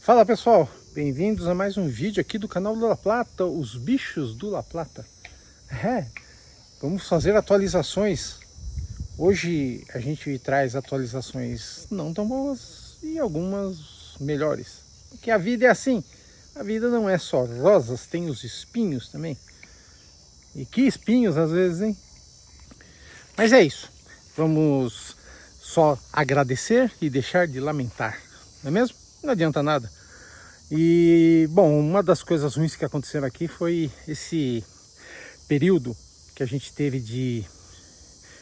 Fala pessoal, bem-vindos a mais um vídeo aqui do canal do La Plata, os bichos do La Plata. Vamos fazer atualizações. Hoje a gente traz atualizações não tão boas e algumas melhores. Porque a vida é assim, a vida não é só rosas, tem os espinhos também. E que espinhos às vezes, hein? Mas é isso, vamos só agradecer e deixar de lamentar, não é mesmo? Não adianta nada. E, bom, uma das coisas ruins que aconteceram aqui foi esse período que a gente teve de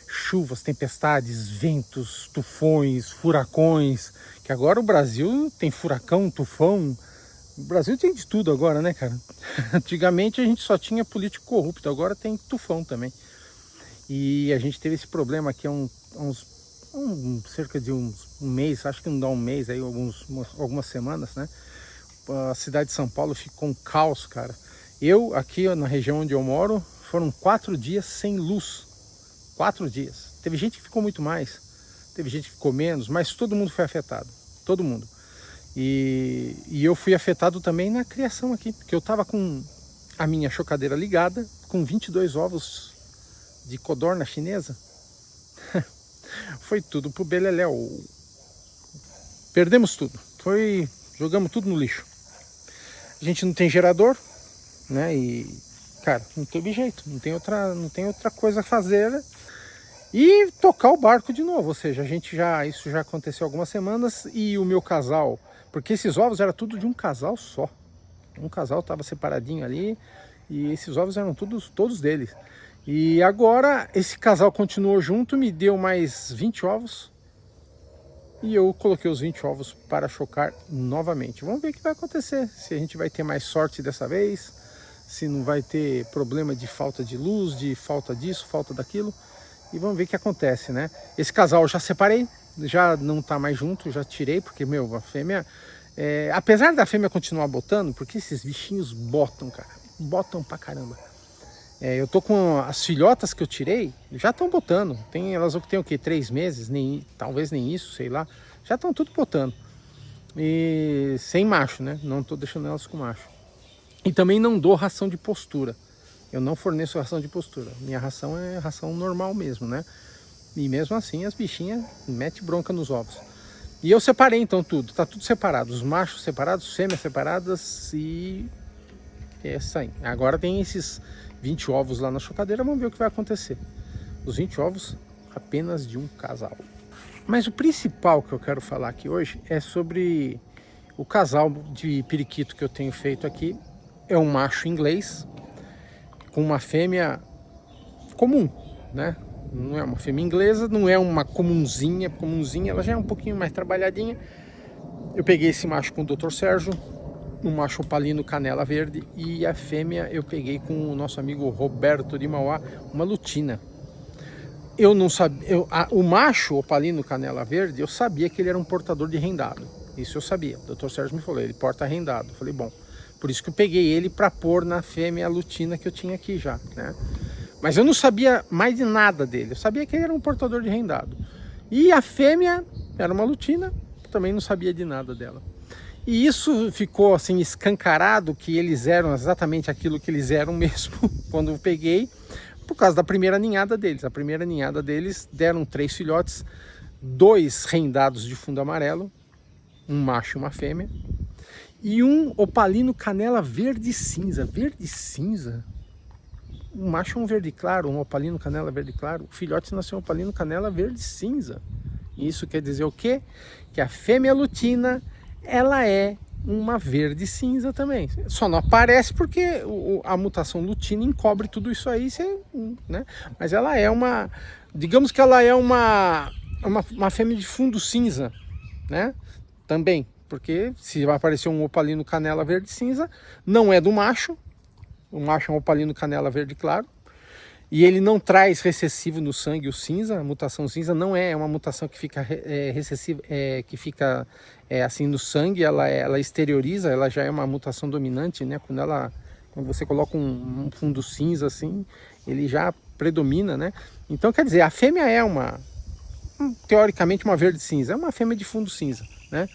chuvas, tempestades, ventos, tufões, furacões, que agora o Brasil tem furacão, tufão, o Brasil tem de tudo agora, né, cara? Antigamente a gente só tinha político corrupto, agora tem tufão também. E a gente teve esse problema aqui há cerca de um mês, acho que não dá um mês, aí algumas semanas, né? A cidade de São Paulo ficou um caos, cara. Eu, aqui na região onde eu moro, foram 4 dias sem luz. 4 dias. Teve gente que ficou muito mais, teve gente que ficou menos, mas todo mundo foi afetado. Todo mundo. E eu fui afetado também na criação aqui, porque eu tava com a minha chocadeira ligada, com 22 ovos de codorna chinesa. Foi tudo pro beleléu. Perdemos tudo. Jogamos tudo no lixo. A gente não tem gerador, né? E, cara, não teve jeito. Não tem outra coisa a fazer e tocar o barco de novo. Ou seja, isso já aconteceu algumas semanas e o meu casal, porque esses ovos era tudo de um casal só. Um casal estava separadinho ali e esses ovos eram todos deles. E agora esse casal continuou junto, me deu mais 20 ovos e eu coloquei os 20 ovos para chocar novamente. Vamos ver o que vai acontecer, se a gente vai ter mais sorte dessa vez, se não vai ter problema de falta de luz, de falta disso, falta daquilo. E vamos ver o que acontece, né? Esse casal eu já separei, já não tá mais junto, já tirei, porque, a fêmea... apesar da fêmea continuar botando, porque esses bichinhos botam, cara, botam pra caramba. Eu tô com as filhotas que eu tirei, já estão botando. Elas têm o quê? 3 meses, talvez nem isso, sei lá. Já estão tudo botando. E sem macho, né? Não tô deixando elas com macho. E também não dou ração de postura. Eu não forneço ração de postura. Minha ração é ração normal mesmo, né? E mesmo assim as bichinhas metem bronca nos ovos. E eu separei então tudo. Tá tudo separado. Os machos separados, fêmeas separadas e... essa aí. Agora tem esses 20 ovos lá na chocadeira, vamos ver o que vai acontecer. Os 20 ovos apenas de um casal. Mas o principal que eu quero falar aqui hoje é sobre o casal de periquito que eu tenho feito aqui. É um macho inglês com uma fêmea comum, né? Não é uma fêmea inglesa, não é uma comunzinha, ela já é um pouquinho mais trabalhadinha. Eu peguei esse macho com o Dr. Sérgio, um macho opalino canela verde, e a fêmea eu peguei com o nosso amigo Roberto de Mauá, uma lutina. Eu não sabia, o macho opalino canela verde, eu sabia que ele era um portador de rendado. Isso eu sabia. O Dr. Sérgio me falou, ele porta rendado. Eu falei, bom, por isso que eu peguei ele para pôr na fêmea lutina que eu tinha aqui já, né? Mas eu não sabia mais de nada dele. Eu sabia que ele era um portador de rendado. E a fêmea era uma lutina, também não sabia de nada dela. E isso ficou assim escancarado, que eles eram exatamente aquilo que eles eram mesmo quando eu peguei, por causa da primeira ninhada deles. A primeira ninhada deles deram 3 filhotes, 2 rendados de fundo amarelo, um macho e uma fêmea, e um opalino canela verde cinza. Verde cinza? Um macho é um verde claro, um opalino canela verde claro. O filhote nasceu um opalino canela verde cinza. Isso quer dizer o quê? Que a fêmea lutina, ela é uma verde cinza também. Só não aparece porque a mutação lutina encobre tudo isso aí, né? Mas ela é digamos que ela é uma fêmea de fundo cinza, né? Também, porque se vai aparecer um opalino canela verde cinza, não é do macho. O macho é um opalino canela verde claro. E ele não traz recessivo no sangue, o cinza. A mutação cinza não é uma mutação que fica recessiva, que fica assim no sangue, ela exterioriza, ela já é uma mutação dominante, né? Quando você coloca um fundo cinza assim, ele já predomina, né? Então, quer dizer, a fêmea é teoricamente uma verde cinza, é uma fêmea de fundo cinza, né?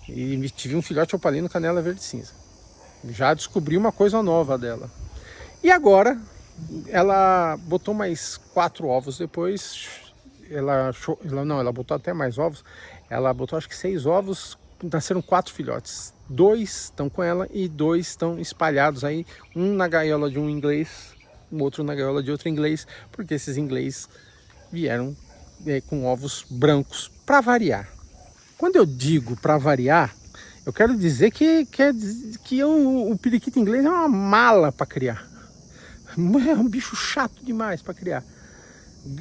E tive um filhote opalino canela verde cinza. Já descobri uma coisa nova dela. E agora, ela botou mais 4 ovos depois. Ela botou até mais ovos. Ela botou acho que 6 ovos. Nasceram 4 filhotes. 2 estão com ela e 2 estão espalhados aí. Um na gaiola de um inglês, o outro na gaiola de outro inglês. Porque esses inglês vieram com ovos brancos, para variar. Quando eu digo para variar, eu quero dizer que o periquito inglês é uma mala para criar. É um bicho chato demais para criar.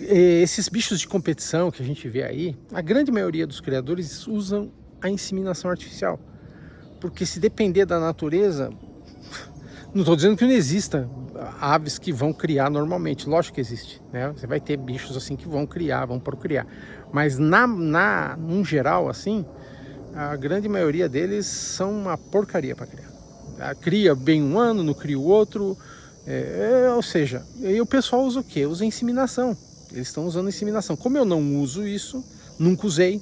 Esses bichos de competição que a gente vê aí, a grande maioria dos criadores usam a inseminação artificial. Porque se depender da natureza, não estou dizendo que não exista aves que vão criar normalmente, lógico que existe, né? Você vai ter bichos assim que vão criar, vão procriar. Mas num geral assim, a grande maioria deles são uma porcaria para criar. Cria bem um ano, não cria o outro. Ou seja, e o pessoal usa o quê? Usa inseminação. Eles estão usando inseminação. Como eu não uso isso, nunca usei,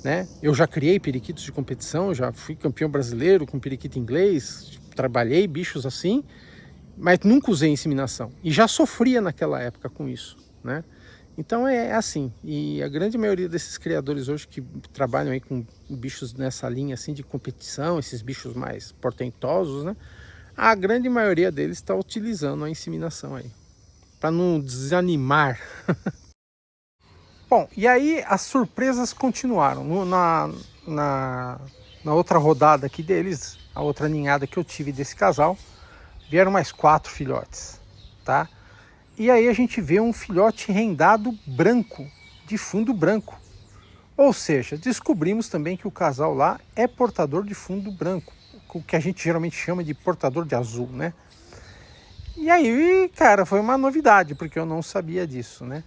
né? Eu já criei periquitos de competição, já fui campeão brasileiro com periquito inglês, trabalhei bichos assim, mas nunca usei inseminação. E já sofria naquela época com isso, né? Então é assim, e a grande maioria desses criadores hoje que trabalham aí com bichos nessa linha assim de competição, esses bichos mais portentosos, né? A grande maioria deles está utilizando a inseminação aí, para não desanimar. Bom, e aí as surpresas continuaram. Na outra rodada aqui deles, a outra ninhada que eu tive desse casal, vieram mais 4 filhotes, tá? E aí a gente vê um filhote rendado branco, de fundo branco. Ou seja, descobrimos também que o casal lá é portador de fundo branco, o que a gente geralmente chama de portador de azul, né? E aí, cara, foi uma novidade, porque eu não sabia disso, né?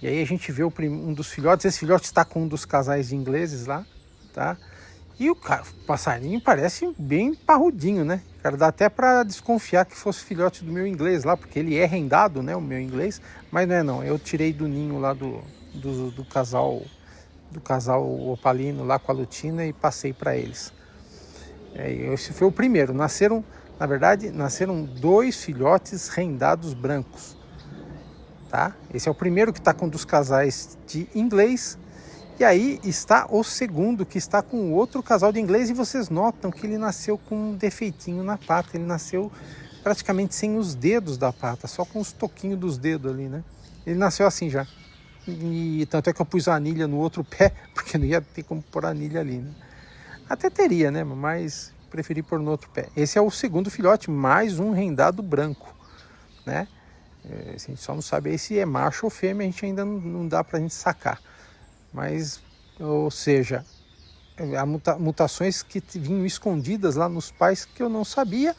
E aí a gente vê um dos filhotes, esse filhote está com um dos casais ingleses lá, tá? E o passarinho parece bem parrudinho, né? Cara, dá até para desconfiar que fosse filhote do meu inglês lá, porque ele é rendado, né, o meu inglês, mas não é não. Eu tirei do ninho lá do casal opalino lá com a lutina e passei para eles. Esse foi o primeiro. Na verdade, nasceram 2 filhotes rendados brancos, tá? Esse é o primeiro que está com um dos casais de inglês. E aí está o segundo, que está com outro casal de inglês, e vocês notam que ele nasceu com um defeitinho na pata. Ele nasceu praticamente sem os dedos da pata, só com os toquinhos dos dedos ali, né? Ele nasceu assim já. E tanto é que eu pus a anilha no outro pé, porque não ia ter como pôr a anilha ali, né? Até teria, né? Mas preferi pôr no outro pé. Esse é o segundo filhote, mais um rendado branco, né? A gente só não sabe aí se é macho ou fêmea, a gente ainda não dá pra gente sacar. Mas, ou seja, há mutações que vinham escondidas lá nos pais que eu não sabia,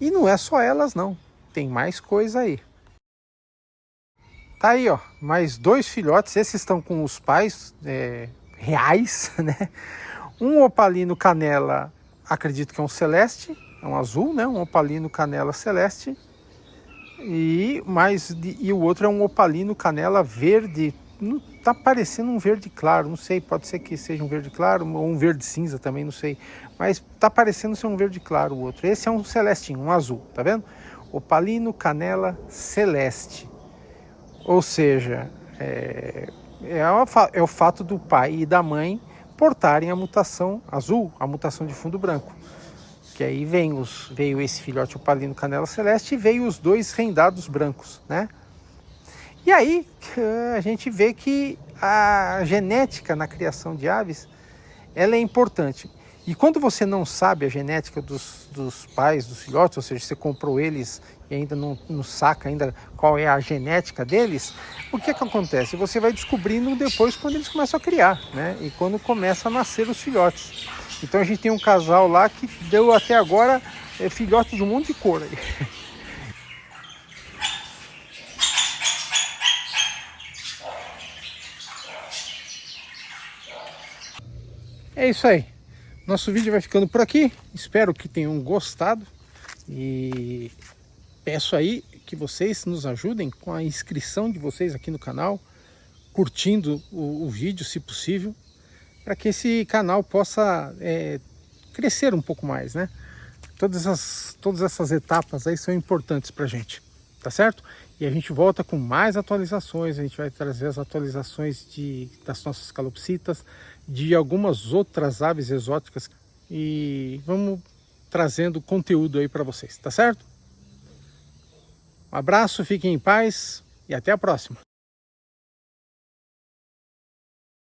e não é só elas não, tem mais coisa aí. Tá aí, ó, mais 2 filhotes, esses estão com os pais reais, né? Um opalino canela, acredito que é um celeste, é um azul, né? Um opalino canela celeste, e o outro é um opalino canela verde. Não tá parecendo um verde claro, não sei, pode ser que seja um verde claro ou um verde cinza também, não sei, mas tá parecendo ser um verde claro o outro. Esse é um celestinho, um azul, tá vendo? Opalino canela celeste. Ou seja, é o fato do pai e da mãe portarem a mutação azul, a mutação de fundo branco. Que aí veio esse filhote opalino canela celeste e veio os 2 rendados brancos, né? E aí a gente vê que a genética na criação de aves, ela é importante. E quando você não sabe a genética dos pais, dos filhotes, ou seja, você comprou eles e ainda não saca ainda qual é a genética deles, o que acontece? Você vai descobrindo depois quando eles começam a criar, né? E quando começam a nascer os filhotes. Então a gente tem um casal lá que deu até agora filhote de um monte de cor aí. É isso aí. Nosso vídeo vai ficando por aqui. Espero que tenham gostado. E peço aí que vocês nos ajudem com a inscrição de vocês aqui no canal, curtindo o vídeo, se possível, para que esse canal possa crescer um pouco mais, né? Todas essas etapas aí são importantes pra gente, tá certo? E a gente volta com mais atualizações, a gente vai trazer as atualizações das nossas calopsitas, de algumas outras aves exóticas e vamos trazendo conteúdo aí para vocês, tá certo? Um abraço, fiquem em paz e até a próxima.